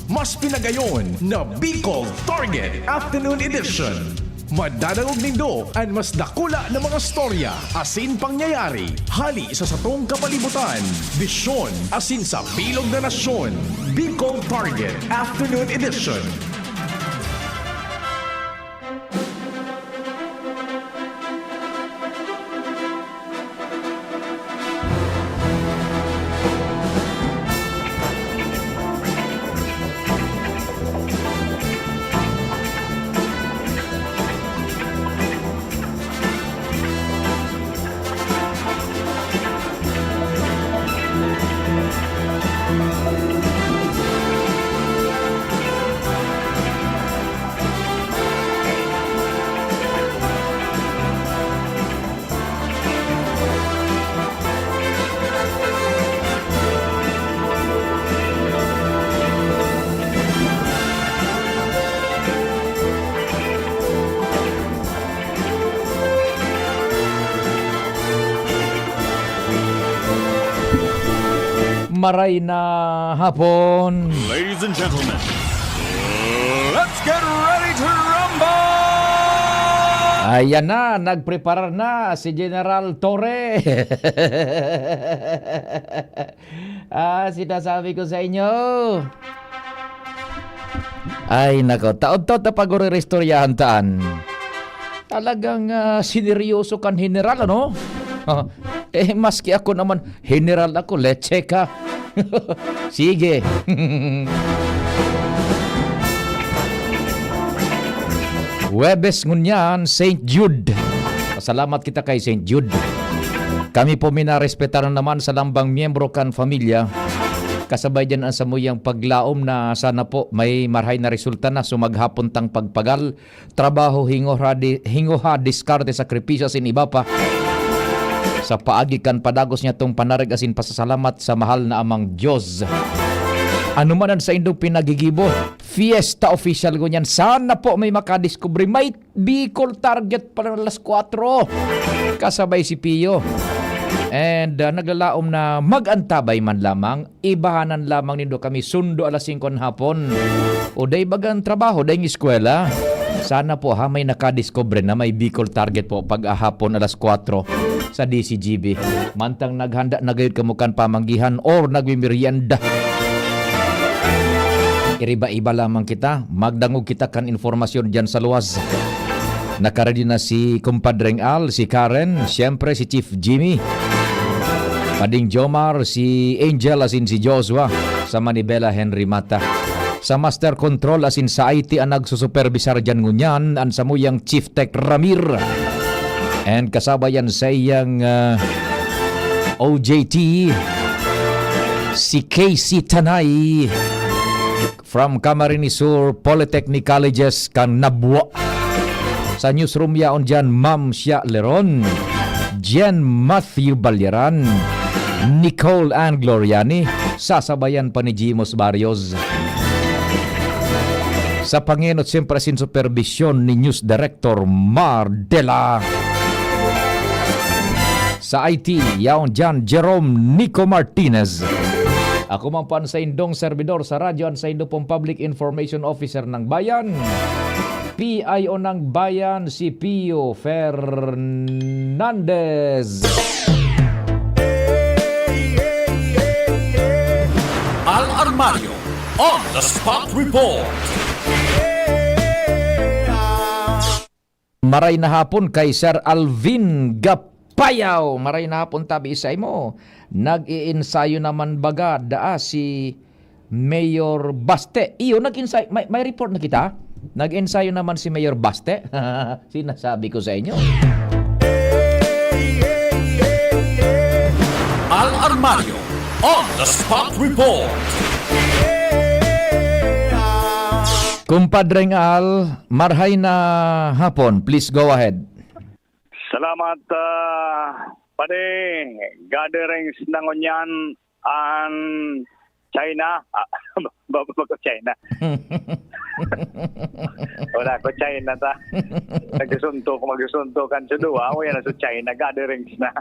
mas pinagayon na Bicol Target Afternoon Edition. Madadangog nindo ang mas dakula na mga storya, asin pangyayari, hali sa satong kapalibutan, bisyon, asin sa bilog na nasyon. Bicol Target Afternoon Edition. Maray na hapon. Ladies and gentlemen, let's get ready to rumble! Ayan na, nagpreparar na si General Torre. Sinasabi ko sa inyo. Ay nako, taon-taon na pag-uristoryahan taan. Talagang sineryoso kan general, ano? Maski ako naman, general ako, leche ka. Sige. Webes ngunyan, St. Jude. Pasalamat kita kay St. Jude. Kami po minarespetar naman sa lambang miyembro kan familia. Kasabay dyan ang samuyang paglaom na sana po may marhay na resulta na sumaghapon tang pagpagal. Trabaho, hingoha, diskarte, sakripisyo, sin iba pa. Sa paagikan padagos niya tong panarag asin pasasalamat sa mahal na amang Diyos. Ano man ang sa indong pinagigibo, fiesta official ko niyan. Sana po may makadiscovery. May Bicol Target pala ng alas 4. Kasabay si Pio. And naglalaom na mag-antabay man lamang. Ibahanan lamang nindo kami sundo alas 5 ng hapon. O day bagang trabaho, day ng eskwela. Sana po may nakadiscovery na may Bicol Target po pag ahapon alas 4 sa DCGB. Mantang naghanda na gayud kamukan pamanggihan or nagmimerienda. Iriba-iba lamang kita. Magdangog kita kan informasyon dyan sa luwas. Nakaready na si Kumpadreng Al, si Karen, siyempre si Chief Jimmy, Pading Jomar, si Angel asin si Joshua, sa Manibela Henry Mata. Sa Master Control asin sa IT ang nagsusuperbisar dyan ngunyan, ang samuyang Chief Tech Ramir. And kasabayan sa iyang OJT, si Casey Tanay from Camarines Sur Polytechnic Colleges kan Nabwa. Sa newsroom yaon dyan, Ma'am Shia Leron, Jen Matthew Balyaran, Nicole Ann Gloriani, sasabayan pa ni Jimos Barrios. Sa panginot siyempre sin supervision ni News Director Mar Dela. Sa IT, yaon dyan, Jerome Nico Martinez. Ako man pan sa indong servidor sa radyo sa indo pong Public Information Officer ng Bayan. PIO ng Bayan, si Pio Fernandez. Al Armario on the Spot Report. Maray na hapon kay Sir Alvin Gapayaw. Maray na hapon tabi isay mo. Nag-iinsayo naman baga daa si Mayor Baste. Iyo, nag-ensayo. May report na kita. Nag-ensayo naman si Mayor Baste. Sinasabi ko sa inyo. Al Armario on the Spot Report. Kumpadreng Al, marhay na hapon. Please go ahead. Salamat, pade gatherings ng Onyan ang China. Bago China. wala ko China ta. Magsusunto kan sa duwa, o yan sa China, gatherings na.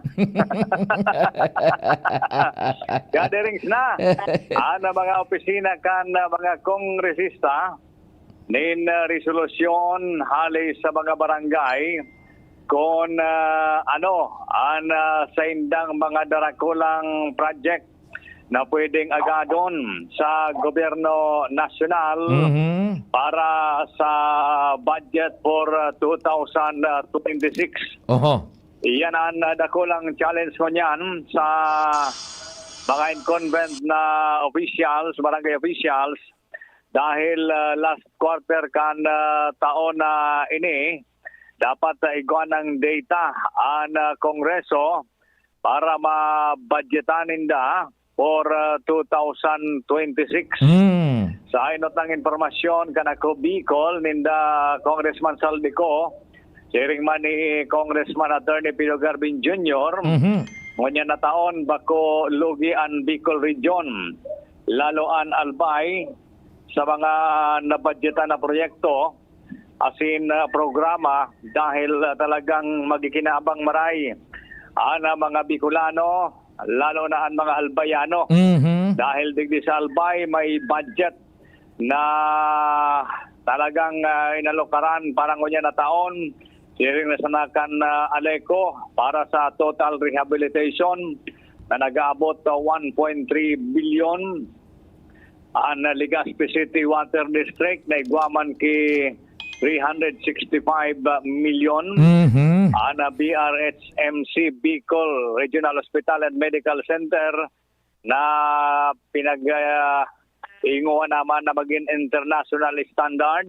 Gatherings na. Ang mga opisina kan mga kongresista, nin resolusyon hali sa mga barangay, kung sa indang mga darakulang project na pwedeng agadon sa gobyerno nasyonal para sa budget for 2026. Oho. Iyan ang dakulang challenge ko niyan sa mga incumbent na officials, barangay officials, dahil last quarter kan taon na ini, dapat iguan ng data ang Kongreso para ma-budgetan ninda for 2026. Sa inot ng informasyon kanako Bicol ninda Congressman Saldico, sharing man ni Congressman Attorney Pino Garbin Jr. Ngunya na taon bako lugi ang Bicol Region, lalo ang Albay sa mga nabudgetan na proyekto asin programa dahil talagang magikinabang maray ang mga Bicolano, lalo na ang mga Albayano. Dahil digdi sa Albay may budget na talagang inalokaran parang ngunya na taon, siring na sanakan Aleco para sa total rehabilitation na nag-aabot 1.3 billion. Ang Legazpi City Water District na iguaman ki 365 million. Ang BRHMC Bicol Regional Hospital and Medical Center na pinag-inguan naman na maging international standard.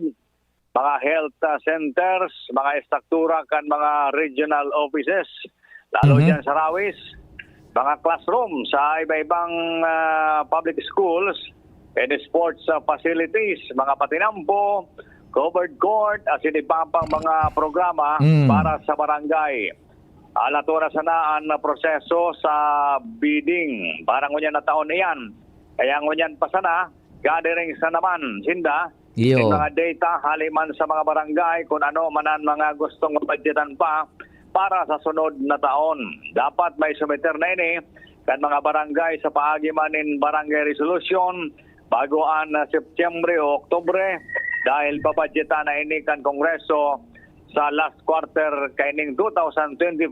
Mga health centers, mga estruktura kan mga regional offices, lalo dyan sa Rawis, mga classroom sa iba-ibang public schools, and sports facilities, mga patinampo, covered court, asin ibang mga programa para sa barangay. Alatura sana ang proseso sa bidding. Parang ngunyan na taon na yan. Kaya ngunyan pa sana, gatherings na naman, Sinda. Yung mga data, haliman sa mga barangay, kung ano manan mga gustong budgetan pa para sa sunod na taon. Dapat may sumiter na ini kan mga barangay sa paagi manin barangay resolution bago ang Setyembre o Oktubre, dahil babudgetan na ini kan Kongreso sa last quarter kaining 2025,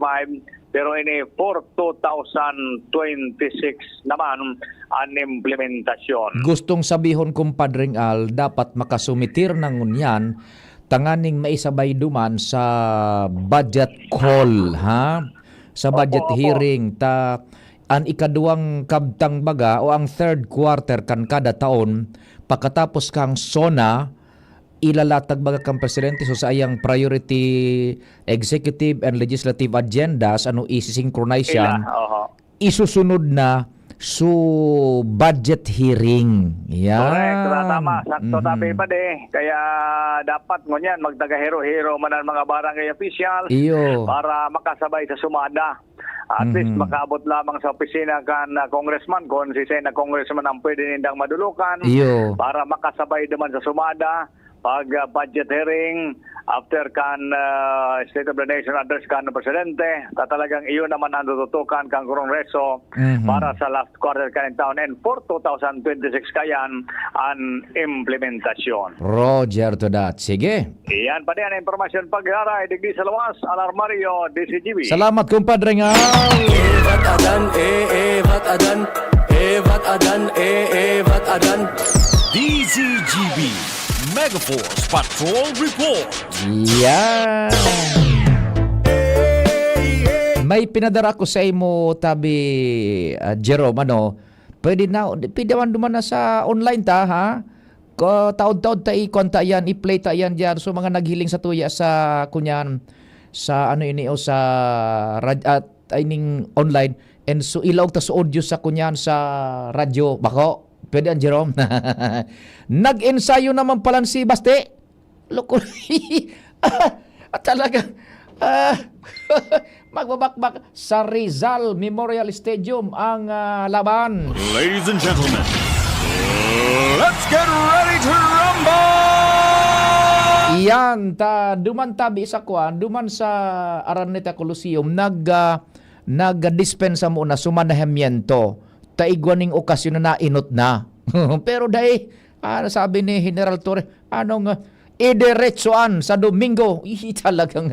pero ini for 2026 naman ang implementasyon. Gustong sabihon kumpadring Al, dapat makasumitir ng unyan tanganing maisabay duman sa budget call, ha? Sa budget hearing ta ang ikaduang kabtang baga o ang third quarter kan kada taon, pagkatapos kang SONA, ilalatag baga kang presidente so sa ayang priority executive and legislative agendas, ano isi-synchronize yan, isusunod na so budget hearing. Yan. Correct, tama. Sakto tabi pa de. Kaya dapat ngunyan magtaga-hero-hero man ang mga barangay officials para makasabay sa sumada. At least makaabot lamang sa opisina kan congressman kung si Sena congressman ang pwede nindang madulukan para makasabay naman sa sumada pag budget hearing after kan State of the Nation address kan ng Presidente. Talagang iyon naman ang tututukan kang Kongreso para sa last quarter kan taon and for 2026 kayan ang implementasyon. Roger to that. Sige. Iyan pa din ang informasyon pagharay digdi sa lawas. Alarmario, DCGB. Salamat kumpadre nga. Evat adan, evat adan, evat adan, evat adan. DCGB Megaforce Patrol Report. Yan. May pinadara ko sa imo tabi Jerome, ano, pwede man duman na sa online ta, ha? Taod-taod ta i-konta yan, i-play ta yan dyan. So mga naghiling sa tuya sa kunyan, sa ano ini o sa ining online, and so ilaw ta sa audio sa kunyan sa radyo. Bako, pwede ang Jerome. Nag-ensayo naman pala si Baste. Loko. At talaga, magbabakbak sa Rizal Memorial Stadium ang laban. Ladies and gentlemen, let's get ready to rumble! Yan, duman tabi sa kuan, duman sa Araneta Coliseum, nag-dispensa mo na sumanahamiento. Taigwaning okasyon na nainot na. Pero dahil, sabi ni General Torre, idiretsoan sa Domingo. Talagang,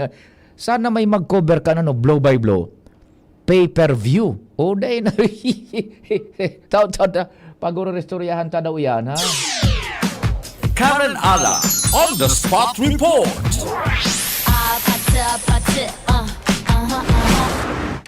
sana may mag-cover ka na, no, blow by blow. Pay-per-view. O dahil na, pag-restoryahan ta daw yan, ha? Karen Ala on the spot report.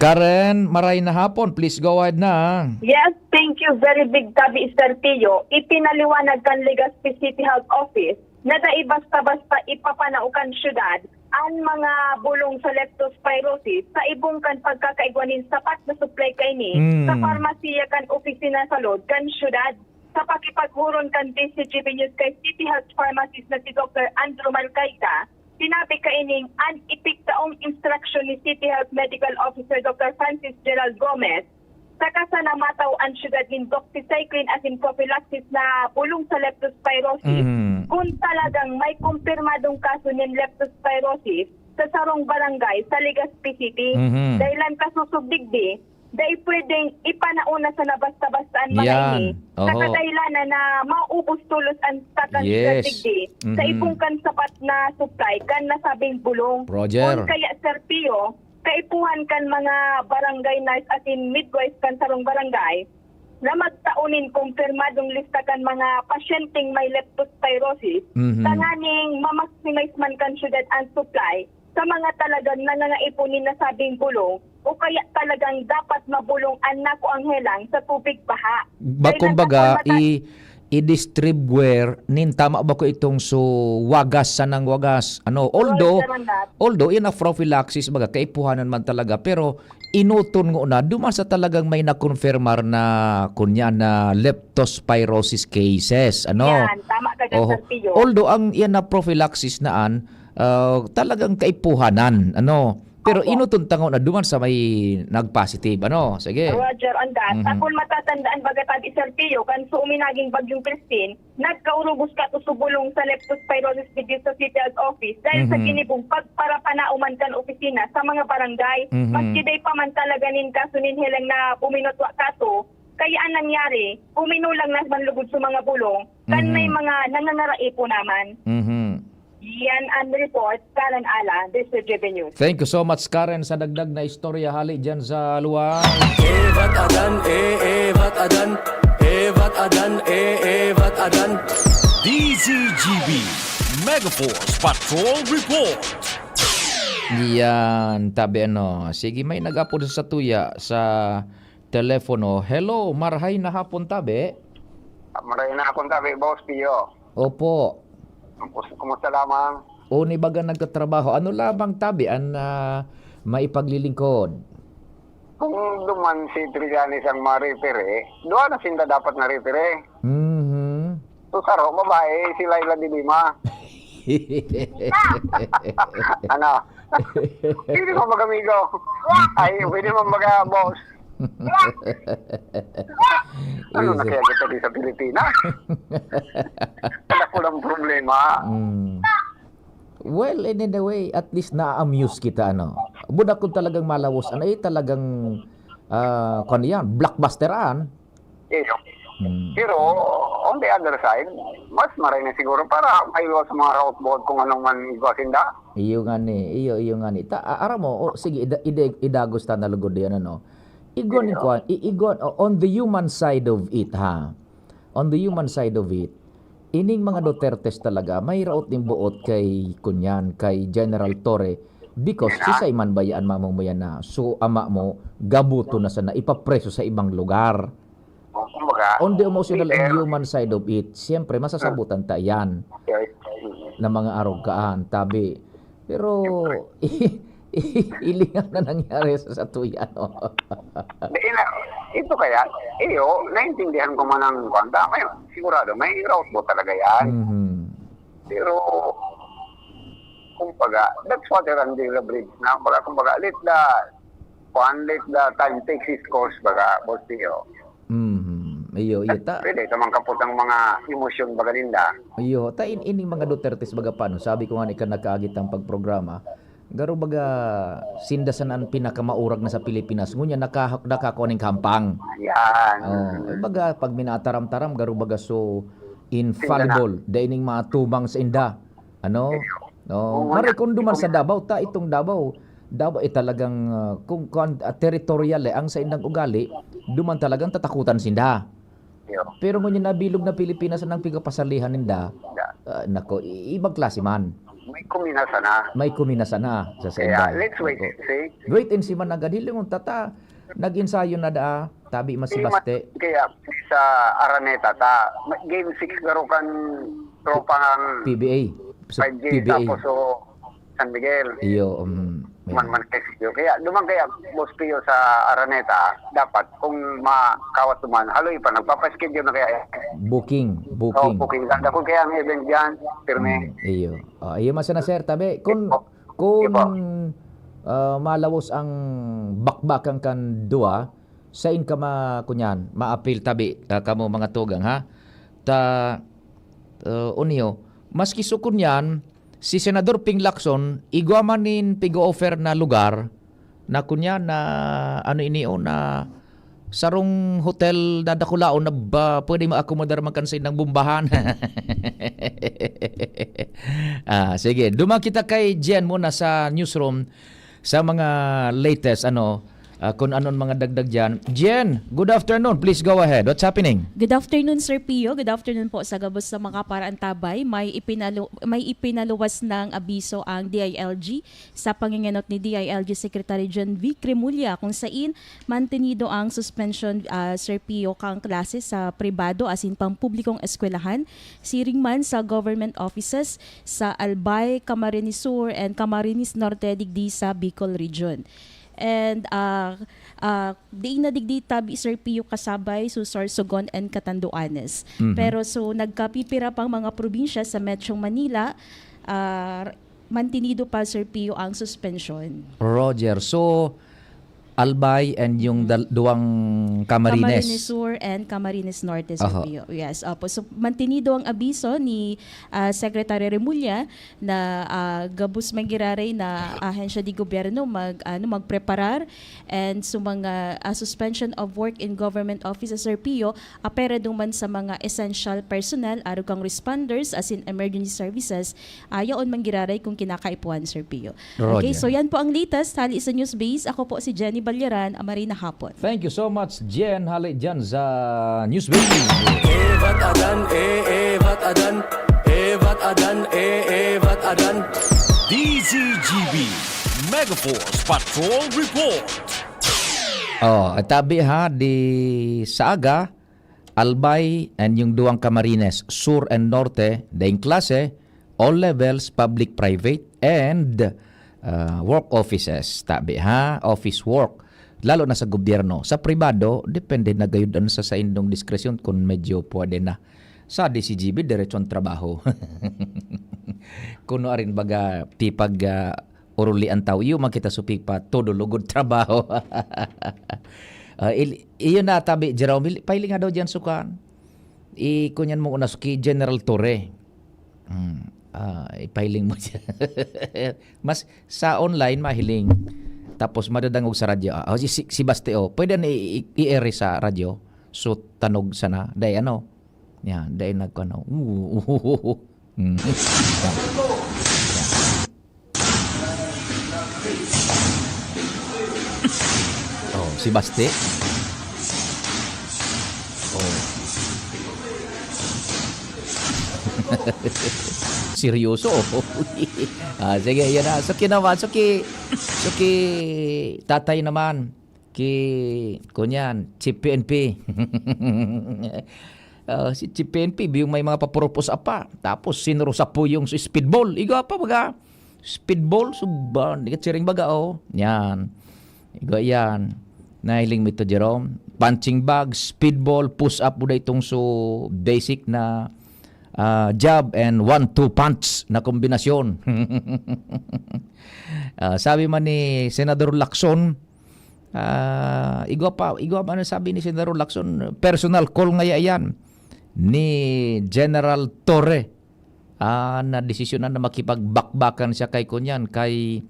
Karen, maray na hapon. Please go ahead na. Yes, thank you very big Tabi Sir Tio. Ipinaliwanag kan Legazpi City Health Office na dai basta-basta ipapanaukan syudad ang mga bulong sa leptospirosis sa ibong kan pagkakaigwanin sapat na supply kayni sa farmasiya kan opisina sa lod kan syudad. Sa pakipaghuron kan TCGB News kay City Health Pharmacist na si Dr. Andrew Malcaida, sinabi kaining an-ipiktaong instruction ni City Health Medical Officer Dr. Francis Gerald Gomez sa kasanamataw ang syudad ng doxycycline as in prophylaxis na bulong sa leptospirosis. Kung talagang may kumpirmadong kaso ng leptospirosis sa sarong barangay sa Legazpi City, dahilan kasusubdigdi, dahil pwedeng ipanauna sa nabasta-bastaan mga Yan. ini. Oho. Sa kadahilanan na maubos tulos ang takan Yes. digdi sa ibong kan sapat na supply kan nasabing bulong. Roger. Kung kaya Sir Pio, kaipuhan kan mga barangay nurse at in midwives kan sarong barangay na magtaunin kumpirmadong lista kan mga pasyenteng may leptospirosis, tanganing ma-maximize man kan syudad ang supply sa mga talagang nangangaipunin na sabing bulong o kaya talagang dapat mabulong ang nako ang helang sa tubig baha. Kumbaga, i-distribute nin tama ba ko itong wagas sa nang wagas. Although in a prophylaxis baga kaipuhanan man talaga, pero inuton ngo na duman sa talagang may na-confirmar na kunya na leptospirosis cases. Yan, tama ka dyan, Sir Pio. Although ang yan na prophylaxis naan talagang kaipuhanan, pero inuton tango na duman sa may nag-positive, sige. Roger, on that. Akong matatandaan baga tabi Sir Pio, kan so uminaging bagyong Christine, nagkaurugos ka to subulong sa leptospirosis video sa City Health Office dahil sa ginibong pagparapanauman kan opisina sa mga barangay. Magkiday pa man talaga nin kaso nin helang na puminotwa kaso, kaya ang nangyari, puminulang na manlugod sa mga bulong, kan may mga nangangarai po naman. Yan ang report, Karen Ala, DCGB News. Thank you so much, Karen, sa dagdag na istorya hali dyan sa luwang. Evat adan, evat adan, evat adan, evat adan. DZGB Megaforce Patrol Report. Yan, tabi sige, may nag-upload sa tuya sa telepono. Hello, marhay na hapon tabi. Maray na akong tabi, Boss Pio. Opo. Kumusta lamang? O ni baga nagtatrabaho. Ano lamang tabi ang maipaglilingkod? Kung duman si Trillanes ang ma-repair doon na sinda dapat na repair Susaro, babae, si Laila de Lima. Ano? Pwede mo mag-amigo. Ay, pwede mo mag-boss. Ano na kaya kita di sa Pilipinas? Wala ko lang problema. Well, in a way, at least na-amuse kita, Budak kung talagang malawos, talagang, blockbusteran. Yes. Pero, on the other side, mas maray na siguro para maiwas sa mga route board kung anong man iwasinda. Iyo nga ni. Ara mo, sige, idagos ta na lugod yan, Igon on the human side of it, ha. On the human side of it, ining mga Dutertes talaga may raot ning buot kay kunyan, kay General Torre, because isa man bayaan mamong mo yan na so ama mo gabuto na sana ipapreso sa ibang lugar. Kumbaga, On the emotional and human side of it, siyempre masasabutan ta yan na mga arogkaan, tabi. Pero ilingan na nangyari sa tuya, Ito kaya, naintindihan ko man ang kwanta. Sigurado, may route mo talaga yan. Pero, kumbaga, that's water under the bridge na. Kumbaga, let the time takes its course, baga, Boss Tio. Iyo ta. Pwede, tamang kapot ang mga emosyon bagalinda. Iyo ta ining mga Dutertes baga paano. Sabi ko nga ni kan nakaagit ang pagprograma. Garo baga sindasan ang pinakamaurag na sa Pilipinas. Ngunya nakakuning kampang. Yan. Baga pag minataram-taram garo baga so infallible. Daining mga tubang sa inda. Ano? Mari kung duman sa Davao ta itong Davao talagang kung territorial ang sa indang ugali, duman talagang tatakutan sinda. Pero ngunit nabilog na Pilipinas ang pigapasalihan ninda, nako, ibang klase man. May kuminasa na. Sa inda. Let's wait and see. Wait and see man nagadhiling tata. Nag-ensayo na tabi masibaste. Kaya sa Araneta game 6 garo kan tropang PBA. 5G tapos San Miguel. Iyo Man Castillo. Kaya duman kaya Boss Pio sa Araneta, dapat kung makawat duman, haloy pa nagpapaschedule na kaya. Booking. Booking. Ganda ko kaya ang event diyan, pirme. Iyo. Iyo masana sir tabi kung malawos ang bakbakang kan dua sa in ka kunyan maapil tabi kamo mga tugang ha uniyo maski sukun yan si Senador Ping Lacson igwamanin pigo-offer na lugar na kunya na ano inio na sarong hotel na dakulaon na pwede maakomodar man kan sa inang bumbahan. Sige, dumang kita kay Jen muna sa newsroom sa mga latest kung anon mga dagdag dyan. Jen, good afternoon. Please go ahead. What's happening? Good afternoon, Sir Pio. Good afternoon po sa gabos sa mga paraan tabay. May ipinaluwas ng abiso ang DILG sa panginganot ni DILG Secretary John V. Cremulya kung saan mantenido ang suspension, Sir Pio, kang klase sa pribado asin pang publikong eskwelahan, siring man sa government offices sa Albay, Camarines Sur and Camarines Norte digdi sa Bicol Region. And di na digdi tabi Sir Pio kasabay so Sorsogon and Catanduanes. Pero so nagkapipira pang mga probinsya sa Metro Manila, mantinido pa Sir Pio ang suspension. Roger. So Albay and yung duwang Camarines. Camarines Sur and Camarines Norte, Sir Pio. Yes. So mantinido ang abiso ni Secretary Remulla na gabus magiraray na ahensya di gobyerno magpreparar and so mga suspension of work in government offices, Sir Pio, apera duman sa mga essential personnel arog kang responders as in emergency services yaon manggiraray kung kinakaipuan, Sir Pio. Okay, so yan po ang latest hali sa News Base. Ako po si Jenny Balyaran, Marina Hapon. Thank you so much, Jen. Hali dyan sa Newsbeat. Evat adan. DZGB Megaforce Patrol Report. Tabi di Saaga, Albay, and yung duwang Camarines, Sur and Norte, daing klase, all levels, public, private, and work offices. Tabi office work. Lalo na sa gobyerno. Sa pribado, depende na gayud sa indong diskresyon kung medyo pwede na. Sa DCGB, diretsyon trabaho. Kuno arin baga tipag uruli ang tao, iyo makita supipa, todo lugod trabaho. Iyon na tabi, Jerome, pailing nga daw dyan sukan. Kunyan mo una suki General Torre. Ipailing mo dyan. Mas sa online mahiling. Tapos madadangog sa radyo. Si Basteo, pwede na i-air sa radyo. So tanog sana. Day yan, day nagkano. Si Baste. Seryoso. Sige, yan na. Suki naman. Suki tatay naman. Kunyan, Chief PNP. Si Chief PNP, yung may mga papropos apa. Tapos sinurusa po yung speedball. Iga pa baga. Speedball, suban. Ikatsiring baga, Yan. Iga yan. Nahiling mo ito, Jerome. Punching bag, speedball, push-up po na itong so basic na jab and 1-2 punch na kombinasyon. Sabi man ni Senador Lacson, Igwa pa ano sabi ni Senador Lacson, personal call nga yan ni General Torre. Na desisyonan na makipagbakbakan siya kay kunyan, kay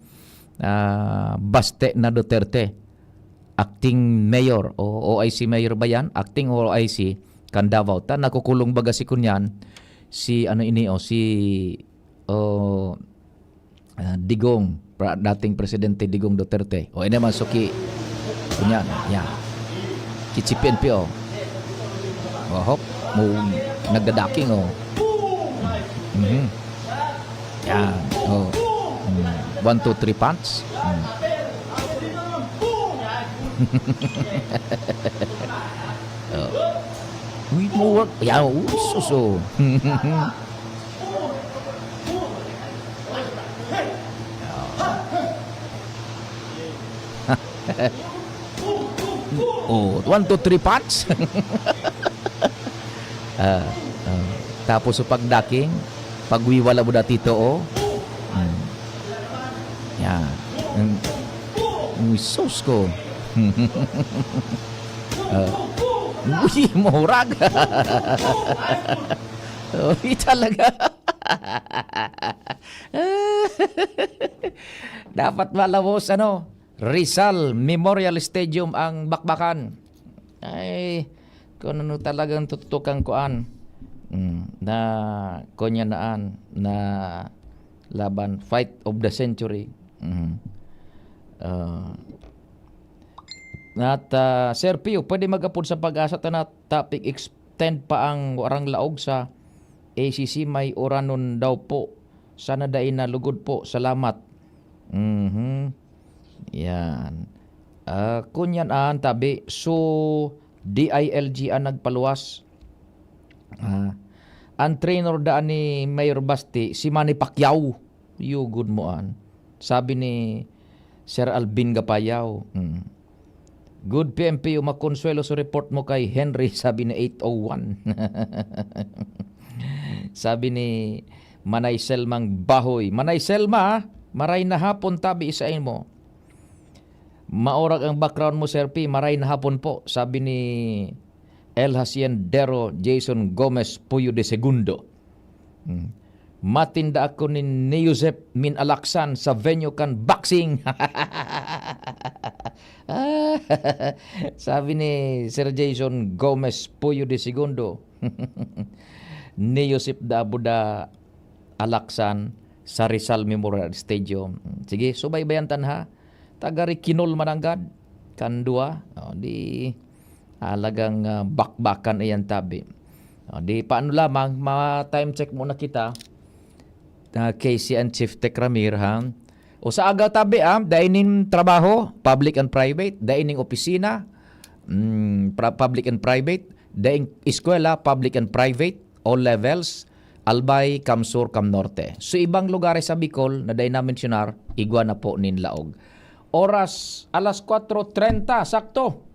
Baste na Duterte, acting mayor o OIC mayor ba yan? Acting OIC kan Davao. Nakukulong baga si kunyan, si Digong, dating presidente Digong Duterte. O ina man suki kunyan, yan. Kichipin pio. Hop, mo nagdadaking Yan. 1, 2, 3 punch. We mo work. Yan. Suso. Oh, 1, 2, 3 punch. Tapos sa pagdaking, pagwiwala mo dati ito, yan. Sus ko. Uy, murag. Uy, talaga. Dapat malawos, Rizal Memorial Stadium ang bakbakan. Ay, kung ano talagang tutukang kuan na konyanaan na laban, fight of the century. Sir Pio, pwede magapod sa pag-asa na topic, extend pa ang warang laog sa ACC, may oranon daw po. Sana dain na lugod po. Salamat. Yan. Kunyan tabi. So, DILG ang nagpaluwas. Ang trainer daan ni Mayor Basti, si Manny Pacquiao. You good mo Sabi ni Sir Alvin Gapayaw. Good PMP, makonsuelo sa report mo kay Henry, sabi ni 801. Sabi ni Manay Selmang Bahoy. Manay Selma, maray na hapon tabi isain mo. Maorag ang background mo, Sir P. Maray na hapon po. Sabi ni El Haciendero Jason Gomez Puyo de Segundo. Matinda ako ni Josep Min Alaksan sa venue kan boxing. Sabi ni Sir Jason Gomez Puyo de Segundo. Ni Josep Dabuda Alaksan sa Rizal Memorial Stadium. Sige, subaybayan ha. Tagari kinol mananggad kandua. Di alagang bakbakan iyan tabi. Di paano lamang, ma-time check muna kita. Casey and Chief Tech Ramir o sa agaw tabi daining trabaho, public and private, daining opisina, public and private, daing eskwela, public and private, all levels, Albay, Kamsur, Kamnorte. So ibang lugar sa Bicol na dain namin sinar, igwa na po nin laog. Oras, alas 4:30, sakto.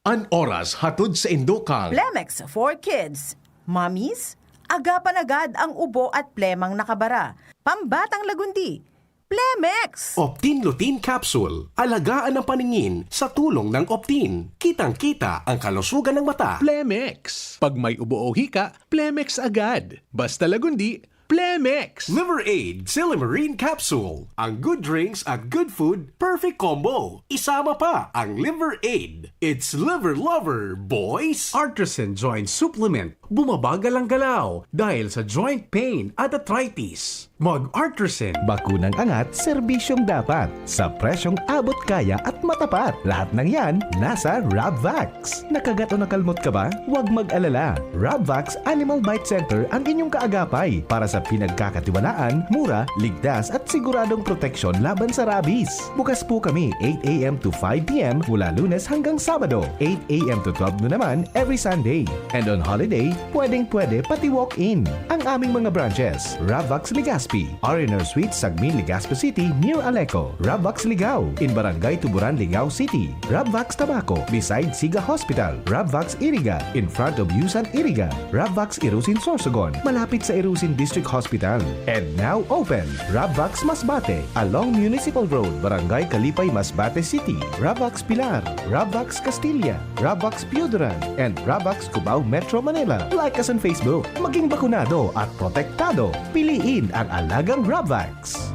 An oras hatod sa Indokang. Plemex for Kids. Mommies, agapan agad ang ubo at plemang nakabara. Pambatang lagundi. Plemex! Optin Lutein Capsule. Alagaan ang paningin sa tulong ng Optin. Kitang-kita ang kalusugan ng mata. Plemex. Pag may ubo o hika, Plemex agad. Basta lagundi, Plemex. Liver Aid Silimarine Capsule. Ang good drinks at good food, perfect combo. Isama pa ang Liver Aid. It's liver lover, boys! Artisan Joint Supplement. Bumabagal ang galaw dahil sa joint pain at arthritis. Mag-Artisan. Bakunang angat, serbisyong dapat. Sa presyong abot kaya at matapat. Lahat ng yan, nasa Rabvax. Nakagat o nakalmot ka ba? Huwag mag-alala. Rabvax Animal Bite Center ang inyong kaagapay para sa pinagkakatiwalaan, mura, ligtas at siguradong proteksyon laban sa rabies. Bukas po kami 8 a.m. to 5 p.m. mula Lunes hanggang Sabado. 8 a.m. to 12 noon naman every Sunday. And on holiday, pwedeng-pwede pati walk-in. Ang aming mga branches, Rabvax Legazpi, R&R Suite, Sagmi, Legazpi City, near Aleco. Rabvax Ligao, in Barangay Tuburan, Ligao City. Rabvax Tabaco, beside Siga Hospital. Rabvax Iriga, in front of Yusan Iriga. Rabvax Irusin Sorsogon, malapit sa Irusin District Hospital Hospital. And now open, Rabvax Masbate, along Municipal Road, Barangay Kalipay, Masbate City. Rabvax Pilar, Rabvax Castilla, Rabvax Piudaran, and Rabvax Cubao Metro Manila. Like us on Facebook. Maging bakunado at protektado. Piliin ang alagang Rabvax.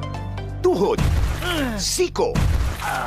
Tuhod, siko,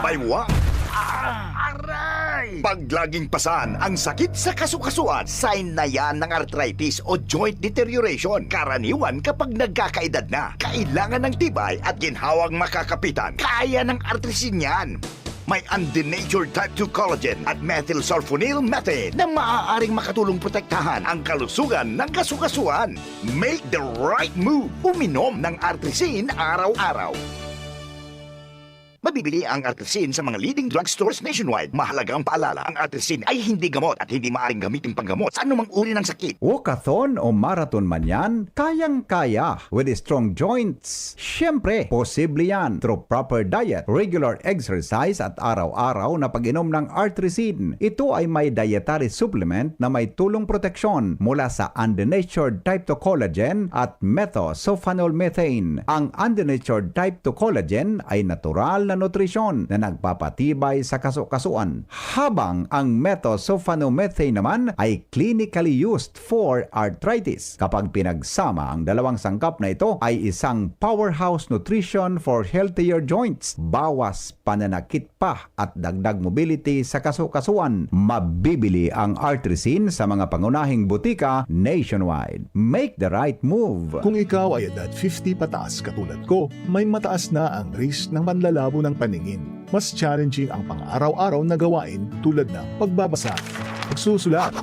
baywa, aray! Pag laging pasan ang sakit sa kasukasuan, sign na yan ng arthritis o joint deterioration. Karaniwan kapag nagkakaedad na, kailangan ng tibay at ginhawang makakapitan. Kaya ng artrisin yan. May undenatured type 2 collagen at methylsulfonyl methane na maaaring makatulong protektahan ang kalusugan ng kasukasuan. Make the right move. Uminom ng artrisin araw-araw. Mabibili ang artrisin sa mga leading drugstores nationwide. Mahalaga ang paalala, ang artrisin ay hindi gamot at hindi maaaring gamitin panggamot sa anumang uri ng sakit. Walkathon o marathon man yan, kayang-kaya with strong joints. Siyempre, posible yan through proper diet, regular exercise at araw-araw na pag-inom ng artrisin. Ito ay may dietary supplement na may tulong proteksyon mula sa undenatured type 2 collagen at methylsulfonyl methane. Ang undenatured type 2 collagen ay natural na nutrisyon na nagpapatibay sa kasukasuan, habang ang methylsulfonomethane naman ay clinically used for arthritis. Kapag pinagsama ang dalawang sangkap na ito ay isang powerhouse nutrition for healthier joints, bawas pananakit pa at dagdag mobility sa kasukasuan. Mabibili ang artrisin sa mga pangunahing butika nationwide. Make the right move. Kung ikaw ay edad 50 pataas katulad ko, may mataas na ang risk ng panlalabo ng paningin. Mas challenging ang pang-araw-araw na gawain tulad ng pagbabasa, pagsusulat,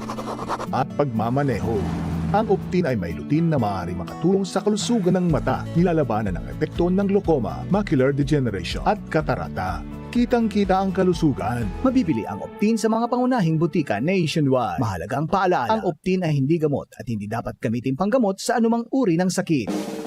at pagmamaneho. Ang Optin ay may lutin na maaaring makatulong sa kalusugan ng mata, nilalabanan ang epekto ng glaucoma, macular degeneration at katarata. Kitang-kita ang kalusugan. Mabibili ang Optin sa mga pangunahing butika nationwide. Mahalagang paalala, ang Optin ay hindi gamot at hindi dapat gamitin panggamot sa anumang uri ng sakit.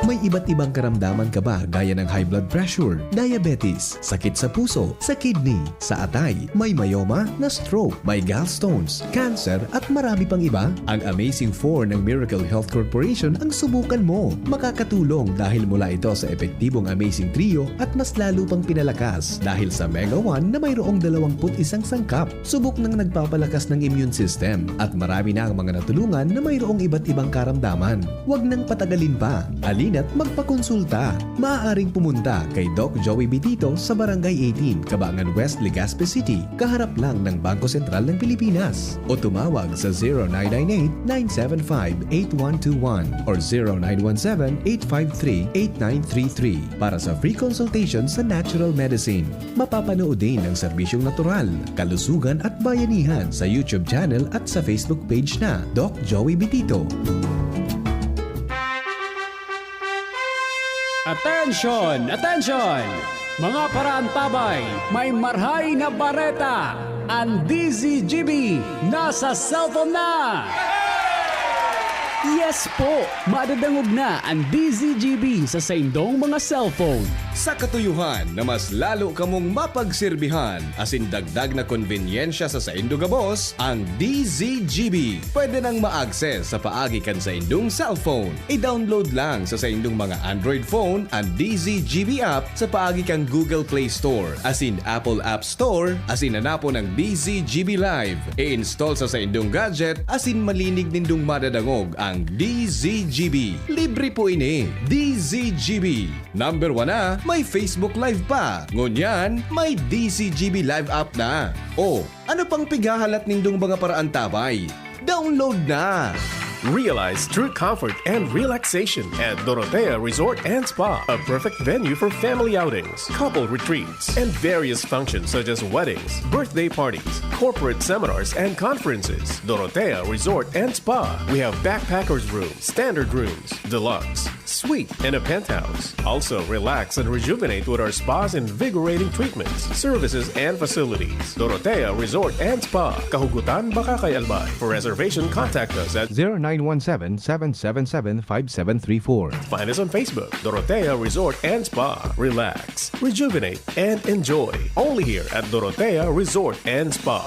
May iba't ibang karamdaman ka ba gaya ng high blood pressure, diabetes, sakit sa puso, sa kidney, sa atay, may myoma, na stroke, may gallstones, cancer at marami pang iba? Ang Amazing 4 ng Miracle Health Corporation ang subukan mo. Makakatulong dahil mula ito sa epektibong Amazing Trio at mas lalo pang pinalakas dahil sa Mega 1 na mayroong 21 sangkap. Subok ng nagpapalakas ng immune system at marami na ang mga natulungan na mayroong iba't ibang karamdaman. Huwag nang patagalin pa. At magpakonsulta. Maaaring pumunta kay Doc Joey Bitito sa Barangay 18, Cabangan West, Legazpi City, kaharap lang ng Bangko Sentral ng Pilipinas. O tumawag sa 0998-975-8121 or 0917-853-8933 para sa free consultation sa natural medicine. Mapapanood din ang serbisyong natural, kalusugan at bayanihan sa YouTube channel at sa Facebook page na Doc Joey Bitito. Attention! Attention! Mga paraantabay, may marhay na bareta! Ang DZGB nasa cellphone na! Yes po! Madadangog na ang DZGB sa saindong mga cellphone. Sa katuyuhan na mas lalo kamong mapagsilbihan, asin dagdag na konbinyensya sa saindo gabos, ang DZGB. Pwede nang ma-access sa paagi kan sa indong cellphone. I-download lang sa saindong mga Android phone ang DZGB app sa paagi kang Google Play Store, asin Apple App Store, asin hanapo ng DZGB Live. I-install sa saindong gadget, asin malinig nindong madadangog ang DZGB. Libre po ini. DZGB. Number 1 na, may Facebook Live pa. Ngunyan, may DZGB Live app na. O, ano pang pighahalat nindong mga paraantabay? Download na! Realize true comfort and relaxation at Dorotea Resort and Spa, a perfect venue for family outings, couple retreats, and various functions such as weddings, birthday parties, corporate seminars, and conferences. Dorotea Resort and Spa. We have backpackers rooms, standard rooms, deluxe, suite, and a penthouse. Also, relax and rejuvenate with our spa's invigorating treatments, services, and facilities. Dorotea Resort and Spa, Kahugutan, Bakakay, Albay. For reservation, contact us at 0917-777-5734. Find us on Facebook, Dorotea Resort and Spa. Relax, rejuvenate, and enjoy. Only here at Dorotea Resort and Spa.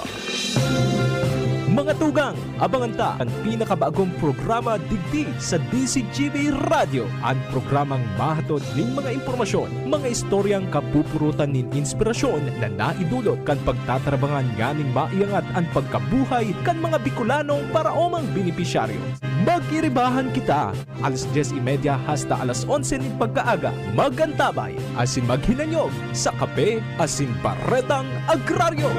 Mga tugang, abangan ta ang pinakabagong programa digdi sa DCGB Radio. Ang programang mahatod ning mga impormasyon, mga istoryang kapupurutan nin inspirasyon na naidulot kan pagtatrabangan nganing maiangat ang pagkabuhay kan mga Bicolanong paraomang benepisyaryo. Magiribahan kita, alas 10:30 hasta alas 11 ning pagkaaga. Magantabay, asin maghinanyog sa Kape Asin Baretang Agraryo.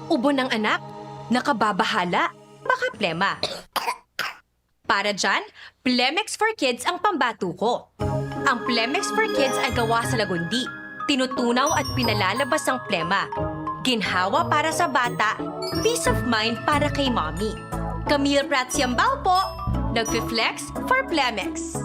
Ubo ng anak, nakababahala, baka plema. Para dyan, Plemex for Kids ang pambato ko. Ang Plemex for Kids ay gawa sa lagundi, tinutunaw at pinalalabas ang plema. Ginhawa para sa bata, peace of mind para kay mommy. Camille Pratsiambao po, nagfi-flex for Plemex.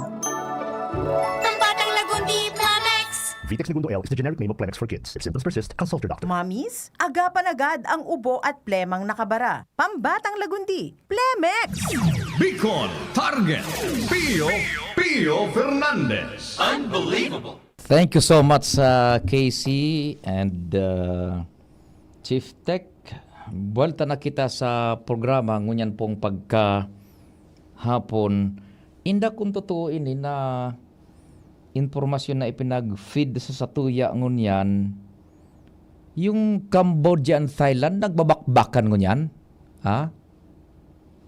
Ang batang lagundi, Plemex! Vitex Segundo L is the generic name of Plemex for kids. If symptoms persist, consult your doctor. Mamis, agapan agad ang ubo at plemang nakabara. Pambatang lagundi, Plemex! Bicol Target Pio Fernandez. Unbelievable. Thank you so much Casey and Chief Tech. Buwalta na kita sa programa ngunyan pong pagkahapon. Inda kung totoo ini na informasyon na ipinag-feed sa satuya ngunyan, yung Cambodia and Thailand nagbabakbakan ngunyan. Ha?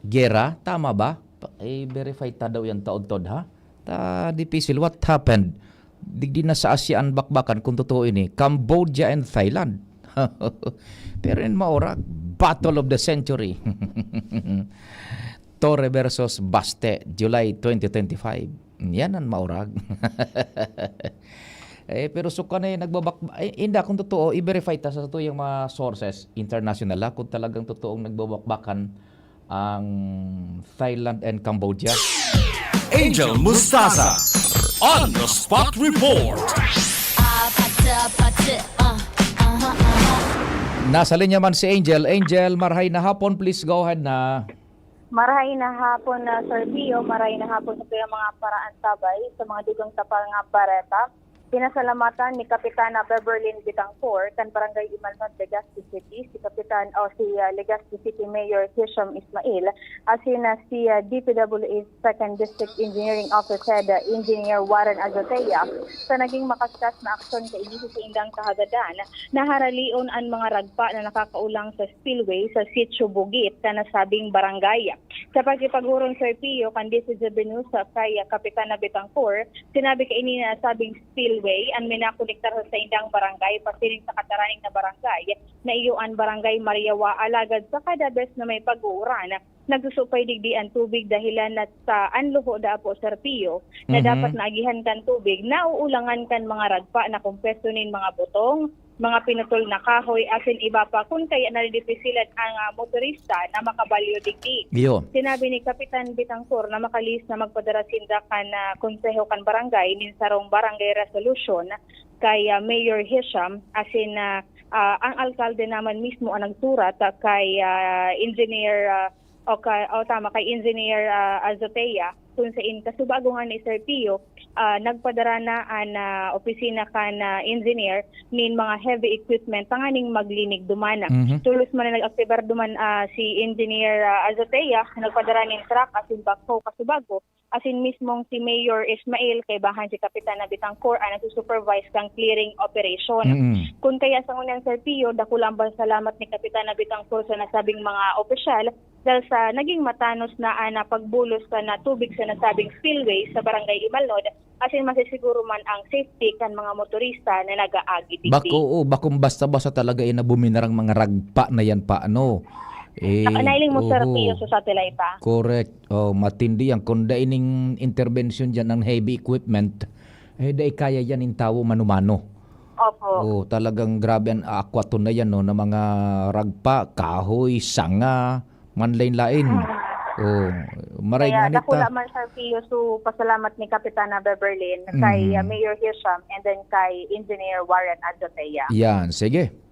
Gera, tama ba? I-verify ta daw yan taod-tod ha? Ta dipisil, what happened? Digdi na sa ASEAN bakbakan kung totoo ini. Cambodia and Thailand. Pero in maura, Battle of the Century. Torre versus Baste, July 2025. Yan ang maurag. Pero suka na yung hindi kung totoo, i-verify ta sa yung mga sources international kung talagang totoong nagbabakbakan ang Thailand and Cambodia. Angel Mustasa on the spot report. Nasa linya man si Angel. Angel, marhay na hapon. Please go ahead na. Marahay na hapon na Sir Pio, marahay na hapon sa mga paraan tabay sa mga dugang tapal nga bareta. Pinasalamatan ni Kapitana Beverlyn Bitangcourt kan Barangay Imalnod, Legazpi City, si Kapitan si Legazpi City Mayor Hisham Ismail, asin na si DPWH 2nd District Engineering Officer Engineer Warren Azotea sa naging makaskas na aksyon sa inisi sa indang kahagadan na haralion ang mga ragpa na nakakaulang sa spillway sa Sitio Bugit na nasabing barangay. Sa pagkipagurong Sir Pio, kandi si Jabenus kay Kapitana Bitangcourt, sinabi kay ini na nasabing spillway ang minakonektar sa indang barangay pasiling sa kataraning na barangay na iyuan barangay Mariawa alagad sa kada bes na may pag-uuran nagsusupay digdi ang tubig dahilan na sa anluho da po Sir Pio na dapat naagihan kan tubig nauulangan kan mga ragpa na kumpesonin mga butong, mga pinutol na kahoy asin iba pa kung kaya nalidipisilan ang motorista na makabalyo digdi. Sinabi ni Kapitan Bitangcourt na makalis na magpadara sindakan na konseho kan barangay nin sarong barangay resolution kay Mayor Hisham asin ang alkalde naman mismo ang nagsurat kay engineer kay Engineer Azotea kung sa kasubagungan ni Sir Pio, nagpadara na ang opisina kan engineer nin mga heavy equipment panganing maglinig dumana. Tulos man na nag-aktibar duman si Engineer Azotea, nagpadara nin truck asin backhoe kasubago asin mismong si Mayor Ismail kay bahan si Kapitan Bitangcourt ang nagsusupervise kang clearing operation. Kung kaya sa ngunang Sir Pio, dakulang salamat ni Kapitan Bitangcourt sa nasabing mga opisyal dahil sa naging matanos na pagbulos ka na tubig sa nasabing spillway sa Barangay Imalnod asin masisiguro man ang safety kan mga motorista na nag-aagi. Bakong basta-basta talaga buminarang mga ragpa na yan pa Nakanahiling mo Sir Pio sa satellite pa. Correct. Matindi yan. Kung da ining intervention dyan ng heavy equipment, dahil kaya yan in tao mano-mano. Opo. Talagang grabe ang akwato na yan na mga ragpa, kahoy, sanga, manlain-lain. Maray nga nita. Kaya man Sir Pio, so pasalamat ni Kapitana Beverlyn kay Mayor Hisham and then kay Engineer Warren Azotea. Yan, sige.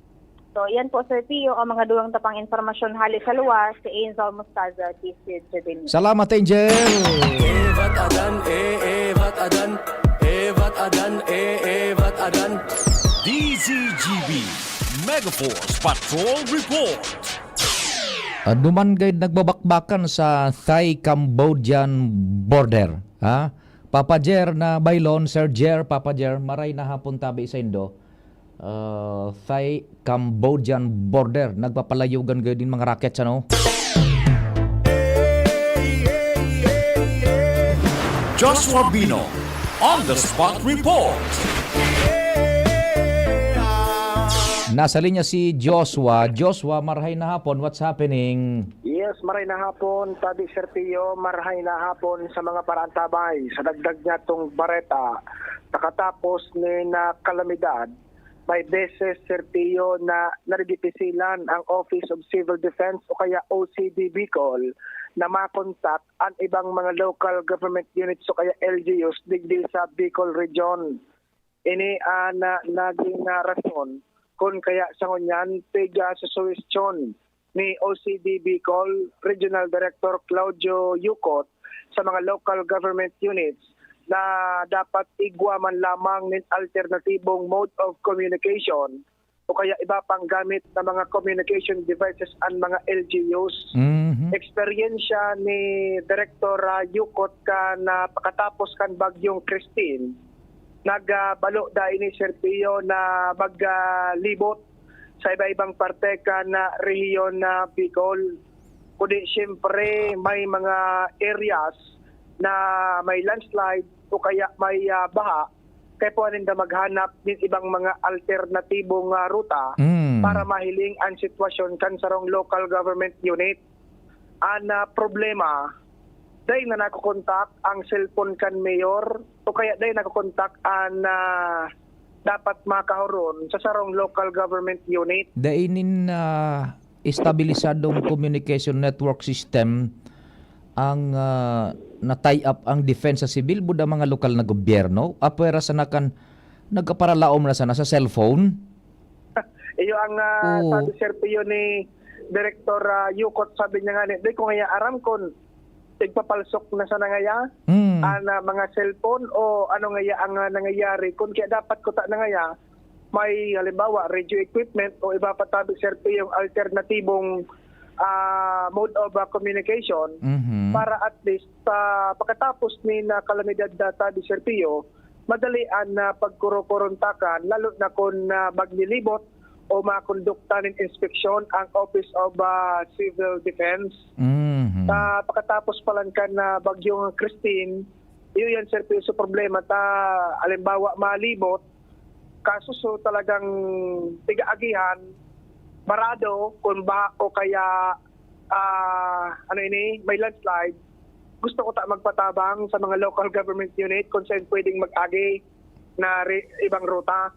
So, yan po, Sir Pio, ang mga duwang tapang informasyon hali sa luwas, si Angel Mustaza, TC Jabin. Salamat, Angel! Evat adan, evat adan, evat adan, evat adan. DZGB Megaforce Patrol Report. Duman guide nagbabakbakan sa Thai-Cambodian border. Ha? Papa Jer na baylon, Sir Jer, Papa Jer, maray na hapon tabi sa Indo. Thai-Cambodian border. Nagpapalayugan guide din mga rockets, ano? Joshua Bino on the spot report. Nasa linya si Joshua. Joshua, marhay na hapon. What's happening? Yes, maray na hapon, Tabi Serpio, marhay na hapon sa mga parantabay. Sa dagdag niya itong bareta, nakatapos ni na kalamidad, may beses Serpio na narigipisilan ang Office of Civil Defense o kaya OCD Bicol na makontak ang ibang mga local government units o kaya LGUs digdi sa Bicol Region. Ini na naging rason kung kaya sa ngunyan piga sa suwestyon ni OCD Bicol Regional Director Claudio Yucot sa mga local government units na dapat igwa man lamang ng alternatibong mode of communication o kaya iba pang gamit na mga communication devices ang mga LGUs. Eksperyensya ni Director Yucot ka na pakatapos kan bagyong Christine, nagbalo da ini Serpio na maglibot sa iba-ibang parte ka na rehiyon na Bicol. Kundi siyempre may mga areas na may landslide o kaya may baha, kaya po aninda maghanap din ibang mga alternatibong ruta para mahiling ang sitwasyon kan sarong local government unit. Ang problema, dahil na nakukontak ang cellphone kan mayor o kaya dahil nakukontak ang dapat makahuron sa sarong local government unit. Dainin estabilisadong communication network system ang na-tie up ang defensa sibil buda mga lokal na gobyerno. Apera sa nakan nagkaparalaom na sana sa cellphone. Iyo ang sabi Serpio ni Director Yucot, sabi niya nga di ko ngaya aram kon tigpapalsok na sa nangaya ang mga cellphone o ano ngaya ang nangyayari kung kaya dapat ko ta nangaya may halimbawa radio equipment o iba pa tabi Serpio yung alternatibong mode of communication para at least pagkatapos ni na kalamidad data di Serpio madalian na pagkurokorontakan lalo na kung magnilibot o makondukta ng inspeksyon ang Office of Civil Defense. Pagkatapos palang ka na bagyong Christine, yun yan Serpio sa problema alimbawa malibot kasuso talagang tiga-agihan barado kung ba o kaya may landslide, gusto ko magpatabang sa mga local government unit kung saan pwedeng mag-agi na ibang ruta.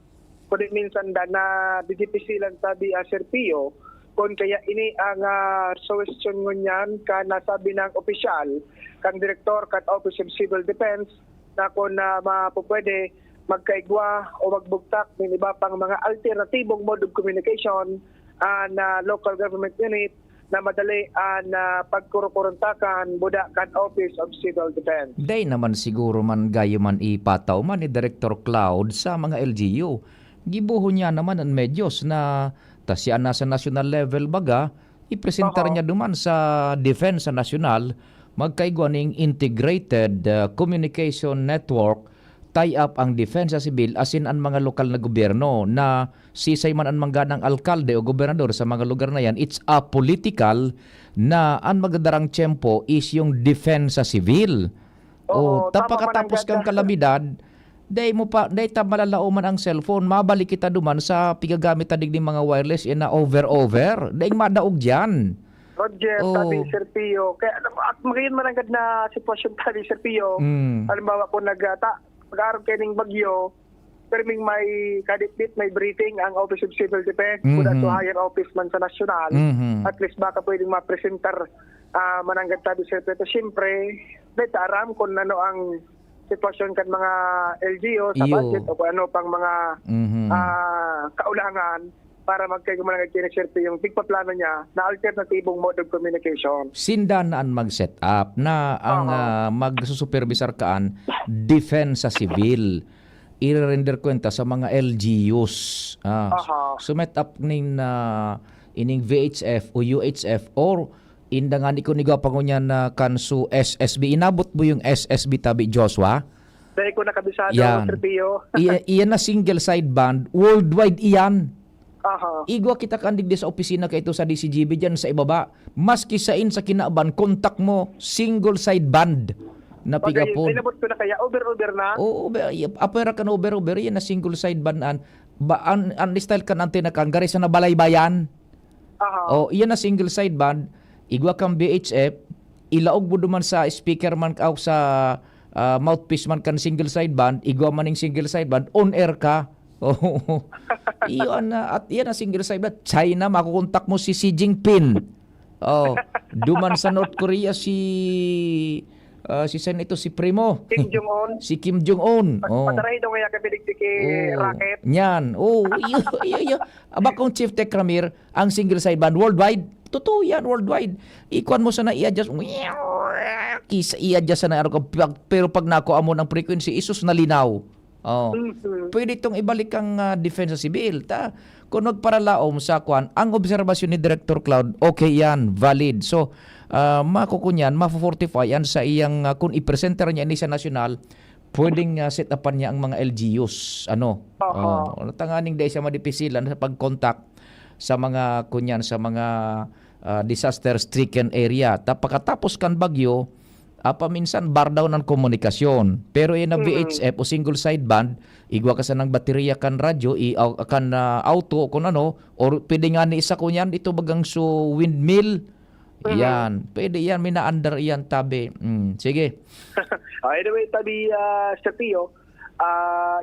Kundi minsan na digipisilan sabi Serpio kung kaya ini ang suggestion ngunyan ka nasabi ng opisyal kang direktor kat Office of Civil Defense na kung mapupwede magkaigwa o magbugtak ng iba pang mga alternatibong mode of communication na local government unit na madali na pagkurokorontakan buda kan Office of Civil Defense. Day naman siguro man gayo man ipataw man ni Director Cloud sa mga LGU. Gibuho niya naman ang medyos na tasyan na sa national level baga, ipresentar niya duman sa Defensa National magkaigwa ning integrated communication network tie-up ang Defensa Sibil asin ang mga lokal na gobyerno na sisay man ang mangganang alkalde o gobernador sa mga lugar na yan. It's apolitical na ang magadarang tiyempo is yung Defensa Sibil. O tapakatapos kang kalamidad, day ta malalauman ang cellphone, mabalik kita duman sa pigagamit tadig ng mga wireless na over. Day madaog dyan. Roger, Tabi Serpio. Kaya at magayon man agad na sitwasyon Tabi Serpio. Halimbawa kung pag-aarap kayo ng bagyo, pero may kaditbit, may briefing ang Office of Civil Defense, kuda to higher office man sa nasyonal, at least baka pwedeng ma-presentar mananggad Tabi Serpio. Siyempre, dahil aram kung ano ang sitwasyon kan mga LGO sa budget o kung ano pang mga kaulangan para magkagamanagad yung tigpaplano niya na alternatibong mode of communication. Sindanaan mag-set up na ang magsusupervisor kaan Defensa Civil i-render kwenta sa mga LGUs. Sumet up ning ining VHF o UHF or inda nga ni ko nigaw pangunyan na kansu SSB. Inabot mo yung SSB tabi Joshua? Dahil ko nakabisado, Yan. Sir Pio. Iyan na single sideband. Worldwide iyan. Aha. Igwa kita kandig sa opisina kay ito sa DCGB dyan sa ibaba. Maski sain sa kinaaban, kontak mo, single sideband na pigapon. Okay, inabot ko na kaya, over na? Oo, apera ka na over, yan na single sideband an. Style kan antena kan, gari sa nabalaybayan. O, iyan na single sideband. Igwa kang VHF, ilaog mo duman sa speaker man ka sa mouthpiece man kan single sideband, igwa maning single sideband, on air ka. Oh, iyon na at iyan na single sideband. China, makukontak mo si Xi Jinping. Oh, duman sa North Korea si Primo. Kim Jong-un. Si Kim Jong-un. Oh. Patarahin daw kaya kapilig rocket. Yan. Oh, iyo. Aba kung Chief Tech Ramir, ang single sideband worldwide. Totoo yan, worldwide. Ikuan mo sana i-adjust. I-adjust sana pero pag nakuha mo ng frequency, isus na linaw. Oh. Pwede itong ibalik ang defense sa sibil. Kung nagparalaom sa kwan, ang obserbasyon ni Director Cloud, okay yan, valid. So, makukunyan, mafu-fortify yan sa iyang, kung i-presenter niya ni sa national, pwedeng set upan niya ang mga LGUs. Tanganing dahil siya madipisilan sa pag-contact sa mga kunyan, sa mga disaster-stricken area. Pagkatapos kan bagyo, paminsan bar daw ng komunikasyon. Pero yan na VHF o single sideband, igwa ka sa ng baterya kan radyo, kan auto kung ano, or pwede nga ni isa ko yan, ito bagang so windmill. Yan. Pwede yan, mina-under yan tabi. Sige. Anyway, tabi Sir Pio,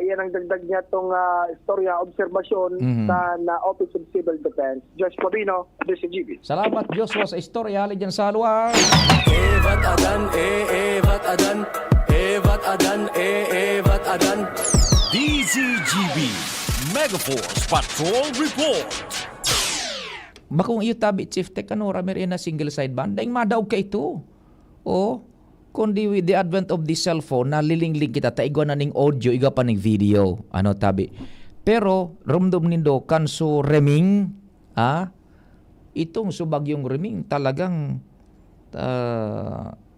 yan ang dagdag niya itong istorya, obserbasyon sa Office of Civil Defense. Josh Pabino, DCGB. Salamat, Joshua, sa istorya. Halid dyan sa luwa. Evat adan. DCGB Megaforce Patrol Report. Bakong iyo tabi, Chief Tech, Ramir, na single sideband, daing madaog ka ito. Kundi with the advent of the cellphone, nalilingling kita, taigwa na ning audio, iga pa ning video. Tabi. Pero, rumdum nindo, kanso reming, itong subagyong reming, talagang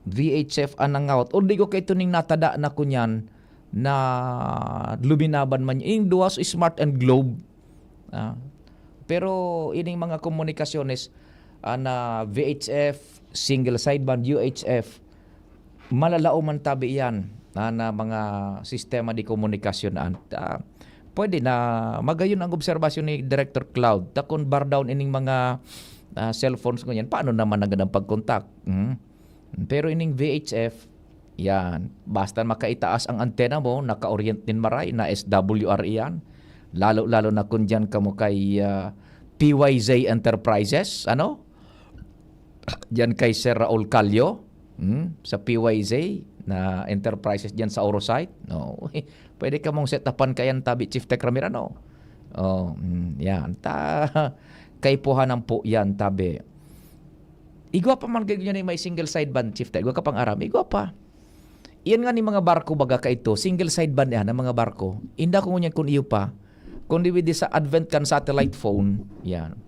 VHF anangaut. O di ko kayo ning natada na kunyan, na luminaban man yung duwas smart and globe. Pero ining mga komunikasyones na VHF, single sideband, UHF, malalao man tabi yan na mga sistema di komunikasyon. Pwede na magayon ang obserbasyon ni Director Cloud. Kung bar down ining mga cellphones ko yan, paano naman ang pag-contact? Pero ining VHF, yan, basta makaitaas ang antena mo, naka-orient din maray, na SWR yan. Lalo na kung dyan ka mo kay PYZ Enterprises, Dyan kay Sir Raul Calio, sa PYZ na Enterprises dyan sa Orosite. No, pwede ka mong set upan kayan tabi, Chief Tech Ramir, yan, kay puhanan po yan tabi. Igwa pa man ganyan may single sideband, Chief Tech, igwa ka pang aram, igwa pa. Iyan nga ni mga barko baga ka ito, single sideband yan ng mga barko. Inda ko ngunyan kung iyo pa, kundi with sa advent kan satellite phone, yan.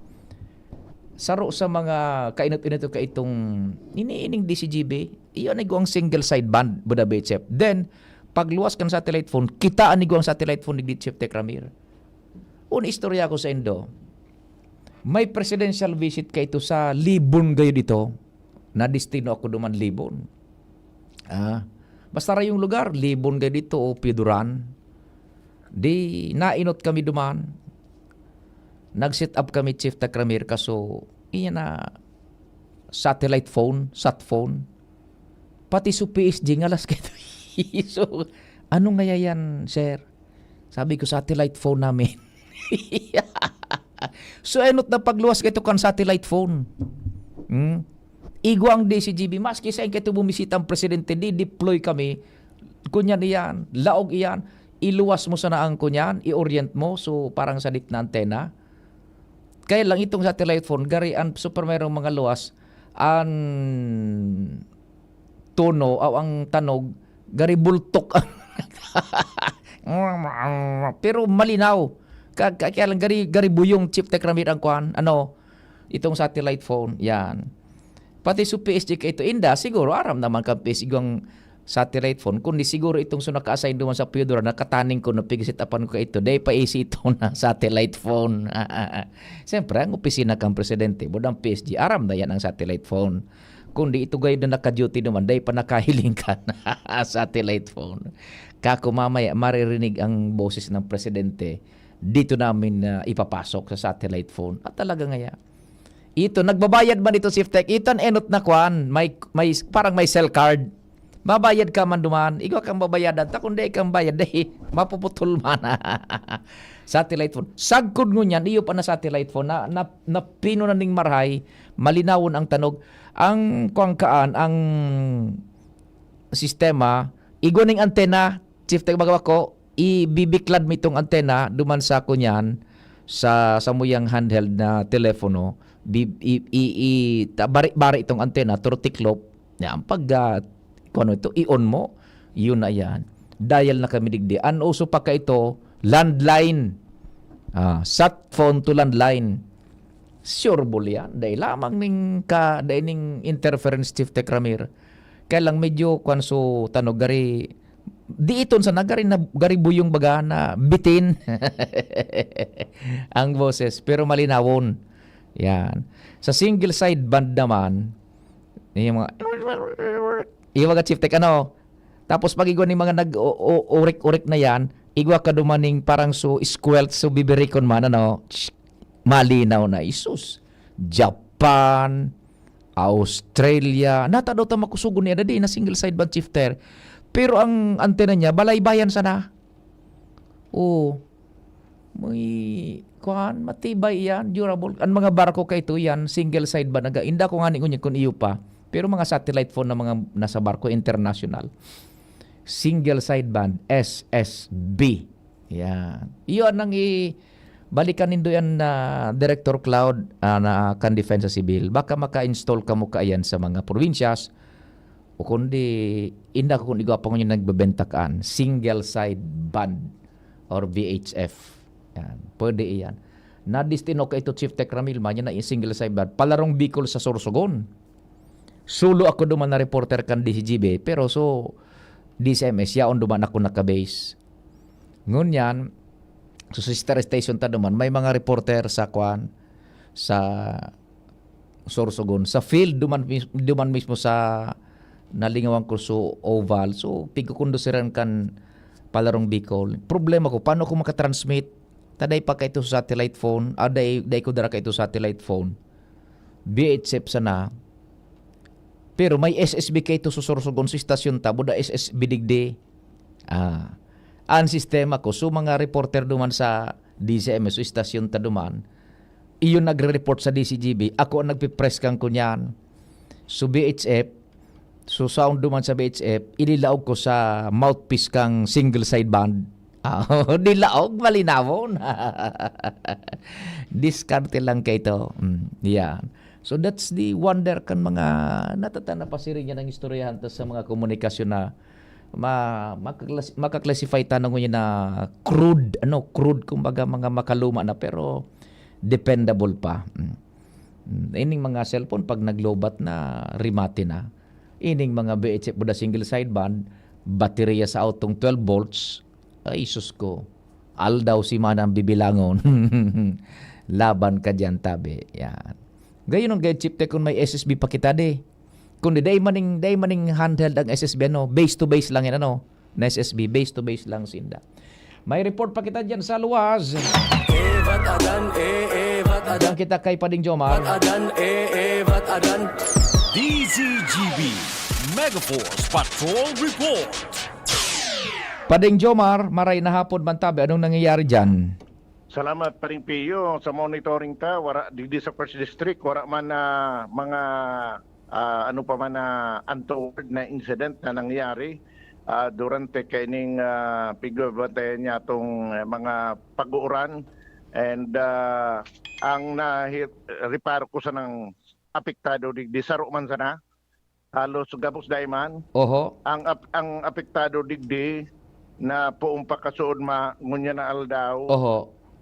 Saro sa mga kainot-inot ka itong iniining DCGB, iyon ay guwang single sideband, Buda Bechep. Then, pagluwas kan satellite phone, kitaan ni guwang satellite phone ni Chief Tech Ramir. Istorya ko sa Indo. May presidential visit ka ito sa Libon gayo dito, na destino ako duman Libon. Basta yung lugar, Libon gayo dito o Piduran. Di nainot kami duman. Nag-set up kami, Chief Tech Ramir, kaso iyan na satellite phone, sat phone. Pati sa PSG nga las kayo. So, ano nga yan, sir? Sabi ko, satellite phone namin. So, enot na pagluwas kayo kan satellite phone. Igwa ang DCGB, maski sa kayo bumisita ang presidente, di-deploy kami. Kunyan iyan, laog iyan, iluwas mo sa naang kunyan, i-orient mo, so parang sadik na antena. Kaya lang itong satellite phone, gari ang super mayroong mga luwas, ang tono o ang tanog, gari bultok Pero malinaw. Kaya lang gari buyong Chief Tech Ramir ang kuan. Itong satellite phone. Yan. Pati sa PSG ka ito, inda, siguro aram naman ka PSG ang satellite phone. Kundi siguro itong naka-assign duman sa Piodora, nakataning ko, napig-sitapan ko ito. Dahil pa AC ito na satellite phone. Siyempre, ang opisina kang presidente, budang PSG, aram na yan ang satellite phone. Kundi ito gayon na naka-duty naman, dahil pa nakahiling ka na satellite phone. Kako mamaya, maririnig ang boses ng presidente, dito namin ipapasok sa satellite phone. At talaga nga yan. Ito, nagbabayad man ito Chief Tech. Ito enot na kuan, parang may cell card. Babayad ka man duman, ikaw kang babayadan. Ta kundi kang bayad, dahil mapuputol man. Satellite phone. Sagkod ngun yan, iyo pa na satellite phone, na pino na ning marhay, malinawon ang tanog. Ang kuangkaan, ang sistema, ning antena, Chief Tech magawa ko, ibibiklad mo itong antena, duman sa kunyan, sa muyang handheld na telepono, bari itong antena, turtiklop, yan, pag ito, i-on mo, yun na yan. Dial na kami digdi. Uso pa ka ito, landline. Sat phone to landline. Sureball yan. Dahil lamang ning interference Chief Tech Ramir. Kaya lang medyo kwanso tanog gari di iton sa nagari na gari buyong baga na bitin ang boses pero malinawon. Yan. Sa single sideband naman, yung mga Chief Tech tapos pag igwa ng mga nag-urik-urik na yan, igwa ka dumaning parang squelt bibirikon man malinaw na isus. Japan, Australia, natadaw ta makusugon niya na single sideband Chief Tech. Pero ang antena niya balaybayan sana. May matibay yan, durable. Ang mga barko kay ito yan, single sideband naga. Inda ko nga ni kun iyo pa. Pero mga satellite phone na mga nasa barko international. Single sideband SSB. Yan. Iyon ang balikan nindo yan na Director Cloud na kan Defensa Civil. Baka maka-install ka mo kaayan sa mga provinsyas. O kundi inda ko kung igwa pa nyo nagbebentakaan. Single sideband or VHF. Yan. Pwede iyan. Na-destino ka ito Chief Tech Ramil man yan na single sideband. Palarong Bicol sa Sorsogon. Sulo ako duman na reporter kan DCGB. Pero DCMS, yaon duman ako naka-base. Ngunyan, sister station ta duman, may mga reporter sa sa Sorsogon. Sa field, duman mismo sa nalingawang kurso oval. So, pigkukundusiran kan Palarong Bicol. Problema ko, paano ko makatransmit? Taday pa ka ito sa satellite phone. Day ko dara ka ito sa satellite phone. VHF sana. Pero may SSB ka ito sa Sorsogon sa istasyon ta. Buda SSB digdi. Ang sistema ko, so mga reporter duman sa DCMS o istasyon ta duman, iyon nagre-report sa DCGB, ako ang nagpipress kang kunyan. So VHF, so sound duman sa VHF, ililaog ko sa mouthpiece kang single sideband. Dilaog, malinawon. Diskarte lang kayo ito. Yan. So that's the wonder kan mga natatana pa siya ng istoryahan sa mga komunikasyon na makaklasify tanong niya na crude kumbaga mga makaluma na pero dependable pa. Ining mga cellphone pag naglobat na rimati na. Ining mga VHF buda single sideband, baterya sa autong 12 volts. Ay sus ko. Aldaw si manang bibilangon. Laban ka diyan tabi. Yan. Gayon ang Chief Tech kung may SSB pa kita kundi day maning handheld ang SSB base to base lang yan na SSB base to base lang sinda. May report pa kita diyan sa luwas. Diyan kita kay Pading Jomar. DZGB Megaforce Patrol Report. Pading Jomar, maray na hapon bantabi, anong nangyayari diyan? Salamat paring Pio sa monitoring ta wara digdi sa First District wara man na mga ano pa man na untoward na incident na nangyari durante kaining pigbantayan niya tong mga pag-uuran and ang reparo ko sa nang apektado digdi saro man sana halos gabos dayman. Oho. Ang apektado digdi na puong pakasuod ngunya na aldaw. Oho.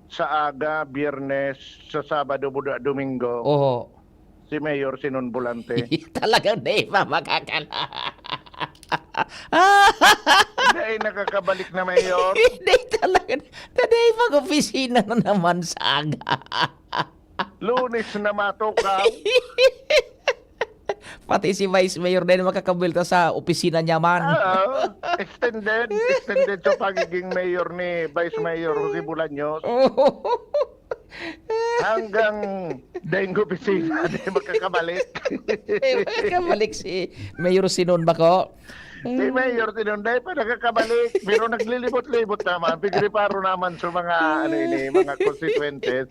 Sa aga, Biyernes, sa Sabado, Buda, Domingo. Oho. Si Mayor Sinon Volante. Talagang di pa makakala. Hindi nakakabalik na Mayor. Hindi talaga. Taday mag-opisina na naman sa aga. Lunes na matukaw. Pati si Vice Mayor din makakabilta sa opisina niya man. Extended sa pagiging mayor ni Vice Mayor Jose Bolaños. Hanggang daing opisina, di makakabalik. Makakabalik si Mayor Sinon Bako. Si Mayor Sinon, di pa nakakabalik. Pero naglilibot-libot naman. Pigriparo naman sa mga, mga constituentes.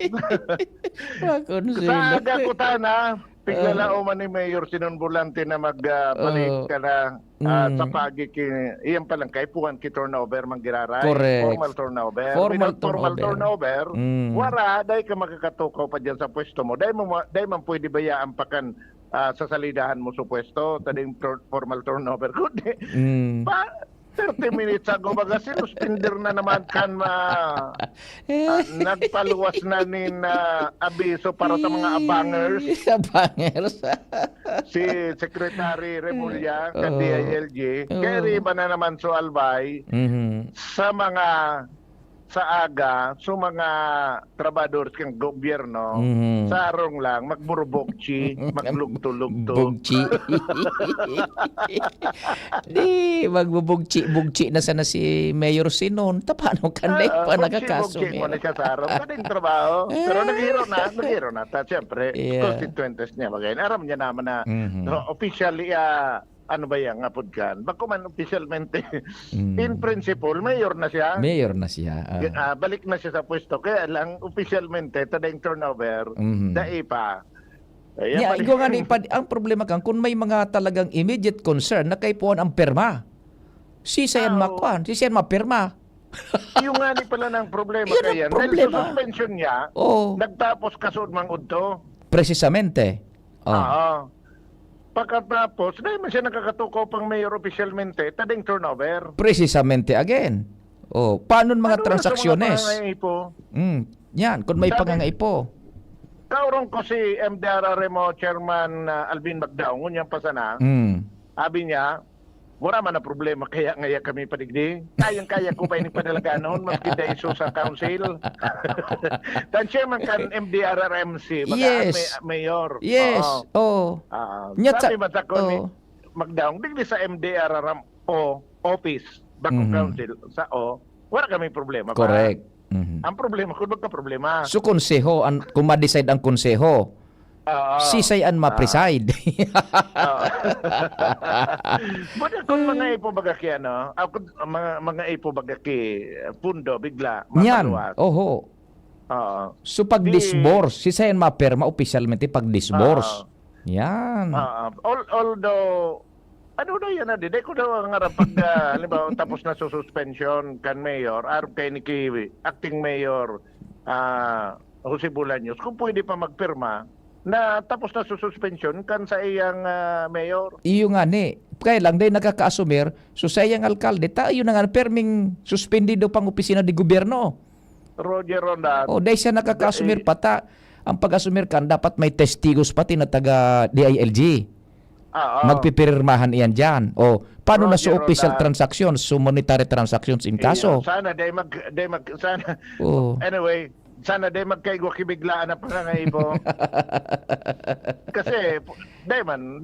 Sa aga ko tana, piglalao man ni Mayor Sinon Volante na magbalik ka na sa iyan palang kay puwan ki turnover manggiraray. Correct. Formal turnover. Formal turnover. Wara, dahil ka makakatukaw pa dyan sa pwesto mo. Dahil man pwede bayaan pa kan sa salidahan mo sa pwesto. Tading formal turnover. Kundi, 30 minutes ago baga sinuspender na naman kan nagpaluwas na nin abiso para sa mga abangers. Abangers. Si Secretary Remulla kan DILG. Kaya ba na naman so albay sa mga sa aga, so mga trabadores kang gobyerno, sa arong lang, magburubokchi, maglugto-lugto. Bugchi. Di, magbubugchi na sana si Mayor Sinon. Tapano kanday pa nakakasumir. Bugchi mo na siya sa arong. Kading trabaho. Pero naghiro na. Siyempre, constituentes niya. Aram niya naman na officially, ano ba yan, ngapod kan? Bako man officialmente, in principle, mayor na siya. Mayor na siya. Balik na siya sa pwesto. Kaya lang, officialmente, tadeng turnover, dai pa. Ang problema kang, kung may mga talagang immediate concern na kay puan ang perma, si sayan mapirma. Yung nga ni pala ng problema kaya. Dahil sa suspension niya, nagtapos kasod mang udto. Precisamente. Oo. Pagkatapos, dahil man siya nakakatukaw pang mayor officialmente, tading turnover. Precisamente again. Paano mga transaksyonnes? Yan, kung may pangangaipo. Kaurong ko si MDRRMO Chairman Alvin Magdao, ngunyang pasana, sabi niya, wala man na problema, kaya kami padigdi. Kayang-kaya ko pa ipadalaga noon, maski da iso sa council. Dan chairman kan MDRRMC, mayor. Yes, Sabi man sa ko, Magdaong, digdi sa MDRRMO office, bakong council, sa wala kami problema. Correct. Ang problema, kung magka-problema. So konseho, kung ma-decide ang konseho, si sayan ma-preside. Buta kung mga ipo baga ki mga ipo baga ki pundo bigla mapaluwas. Yan. So pag-disburse, si sayan ma-perma opisyalmente pag-disburse. Yan. Although ano na yan di ko daw ang harap pag halimbawa tapos na suspension kan mayor kay ni acting mayor Jose Bolaños kung pwede pa magpirma na tapos na suspension kan sa iyang mayor. Iyo nga ni. Kaya lang day nakaka-asumir so sa iyang alkalde tayo na nga perming suspendido pang opisina di gobyerno. Roger Rondan. Day siya nakaka-asumir pata. Ang pag-asumir kan dapat may testigos pati na taga DILG. Magpipirmahan iyan dyan. Paano na sa official transactions, so monetary transactions in kaso? Sana sana. Anyway, sana day magkaigwa kibiglaan na pangangaipo. Kasi dayman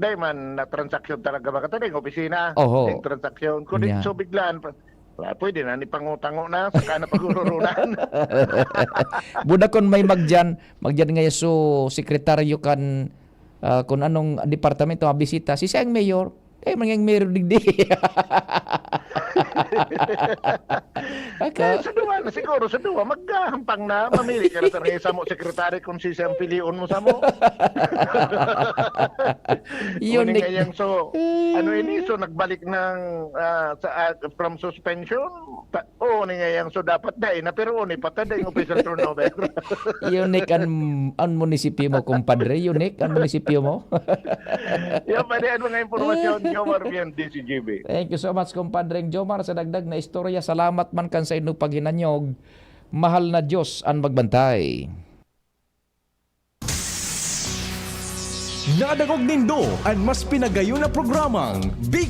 na transaksyon talaga ba katading opisina, ng transaksyon. Kung so biglaan pwede na ni pangutango na saka na pagururunan. Buda kon may magjan ngayon so sekretaryo kan kung anong departamento bisita si siyang mayor mangyang mayor digdi. Sa duwa na siguro, sa duwa, maghahampang na, mamili ka na sa mo, sekretary kung si siyang piliun mo sa mo. Yun, Nick. So, ano ini? So, nagbalik ng from suspension? Ngayang so dapat dahil na pero pataday ng official turnover. Unique ang munisipyo mo, kumpadre. Unique ang munisipyo mo. Yan, pwede mga impormasyon, Jomar Bien, DCGB. Thank you so much, kumpadre Jomar, sa dagdag na istorya. Salamat man kan sa inyong paghinanyog. Mahal na Diyos ang magbantay. Nadagog nindo ang mas pinagayon na programang Big